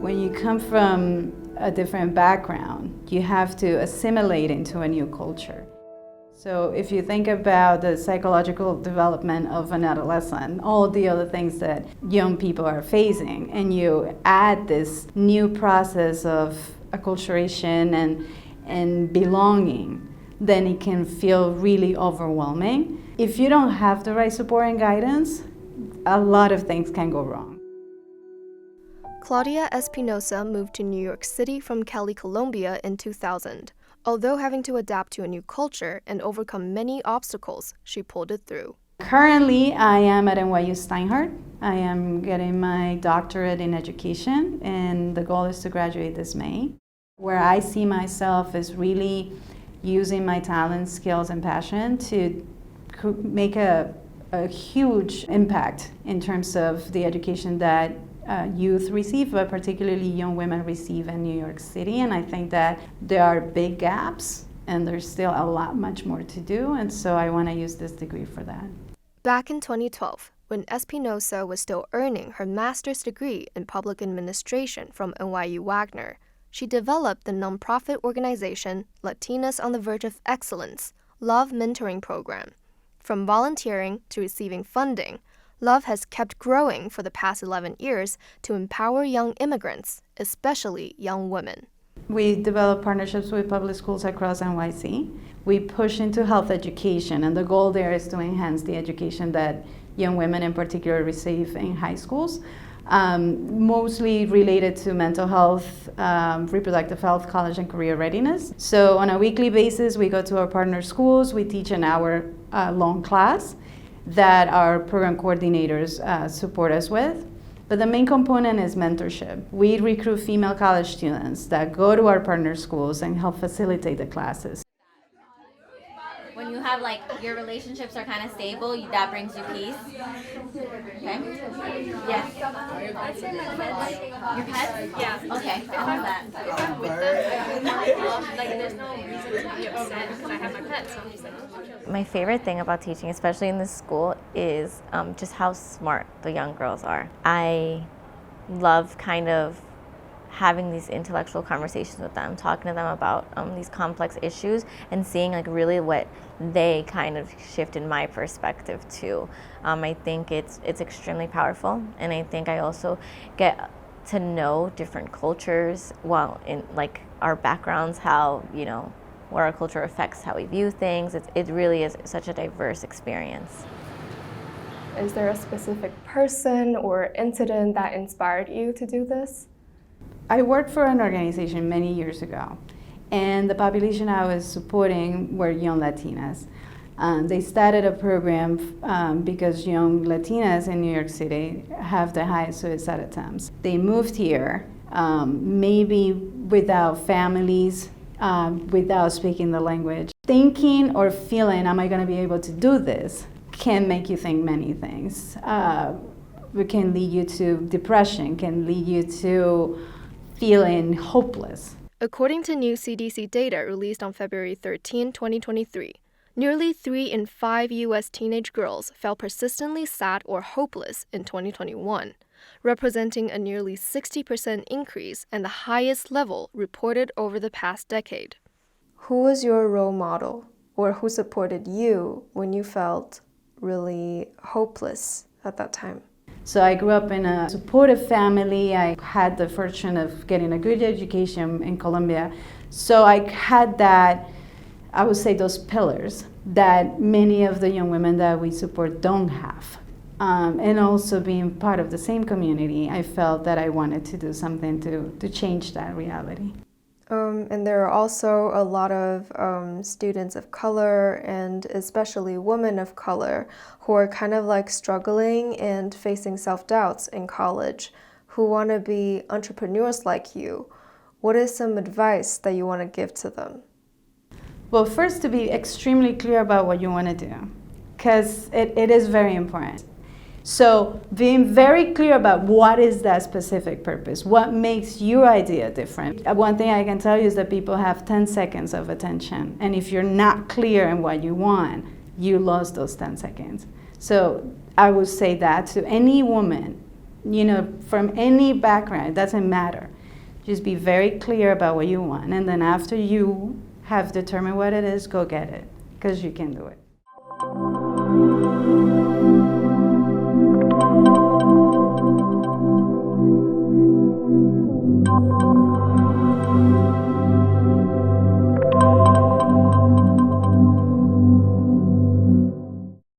When you come from a different background, you have to assimilate into a new culture. So if you think about the psychological development of an adolescent, all the other things that young people are facing, and you add this new process of acculturation and belonging, then it can feel really overwhelming. If you don't have the right support and guidance, a lot of things can go wrong. Claudia Espinosa moved to New York City from Cali, Colombia in 2000. Although having to adapt to a new culture and overcome many obstacles, she pulled it through. Currently, I am at NYU Steinhardt. I am getting my doctorate in education, and the goal is to graduate this May. Where I see myself is really using my talents, skills, and passion to make a huge impact in terms of the education that youth receive, but particularly young women receive in New York City. And I think that there are big gaps and there's still much more to do. And so I want to use this degree for that. Back in 2012, when Espinosa was still earning her master's degree in public administration from NYU Wagner, she developed the nonprofit organization Latinas on the Verge of Excellence, L.O.V.E mentoring program. From volunteering to receiving funding, L.O.V.E has kept growing for the past 11 years to empower young immigrants, especially young women. We develop partnerships with public schools across NYC. We push into health education, and the goal there is to enhance the education that young women in particular receive in high schools, mostly related to mental health, reproductive health, college and career readiness. So on a weekly basis, we go to our partner schools, we teach an hour-long class that our program coordinators support us with. But the main component is mentorship. We recruit female college students that go to our partner schools and help facilitate the classes. When you have your relationships are kind of stable, that brings you peace. Okay? Yes. I'd say my pets. Your pets? Yeah. Okay, I love that. If I'm with them, there's no reason to be upset because I have my pets. So I'm just like, oh, chill. My favorite thing about teaching, especially in this school, is just how smart the young girls are. I love kind of having these intellectual conversations with them, talking to them about these complex issues and seeing really what they kind of shift in my perspective too. I think it's extremely powerful, and I think I also get to know different cultures, in our backgrounds, how what our culture affects how we view things. It really is such a diverse experience. Is there a specific person or incident that inspired you to do this? I worked for an organization many years ago, and the population I was supporting were young Latinas. They started a program because young Latinas in New York City have the highest suicide attempts. They moved here, maybe without families, without speaking the language. Thinking or feeling, am I going to be able to do this, can make you think many things. It can lead you to depression, can lead you to feeling hopeless. According to new CDC data released on February 13, 2023, nearly 3 in 5 U.S. teenage girls felt persistently sad or hopeless in 2021, representing a nearly 60% increase and the highest level reported over the past decade. Who was your role model, or who supported you when you felt really hopeless at that time? So I grew up in a supportive family. I had the fortune of getting a good education in Colombia. So I had that, I would say, those pillars that many of the young women that we support don't have. And also being part of the same community, I felt that I wanted to do something to change that reality. And there are also a lot of students of color, and especially women of color, who are kind of struggling and facing self-doubts in college, who want to be entrepreneurs like you. What is some advice that you want to give to them? Well, first, to be extremely clear about what you want to do, because it is very important. So being very clear about what is that specific purpose, what makes your idea different. One thing I can tell you is that people have 10 seconds of attention, and if you're not clear in what you want, you lost those 10 seconds. So I would say that to any woman from any background, it doesn't matter. Just be very clear about what you want. And then after you have determined what it is, go get it, because you can do it.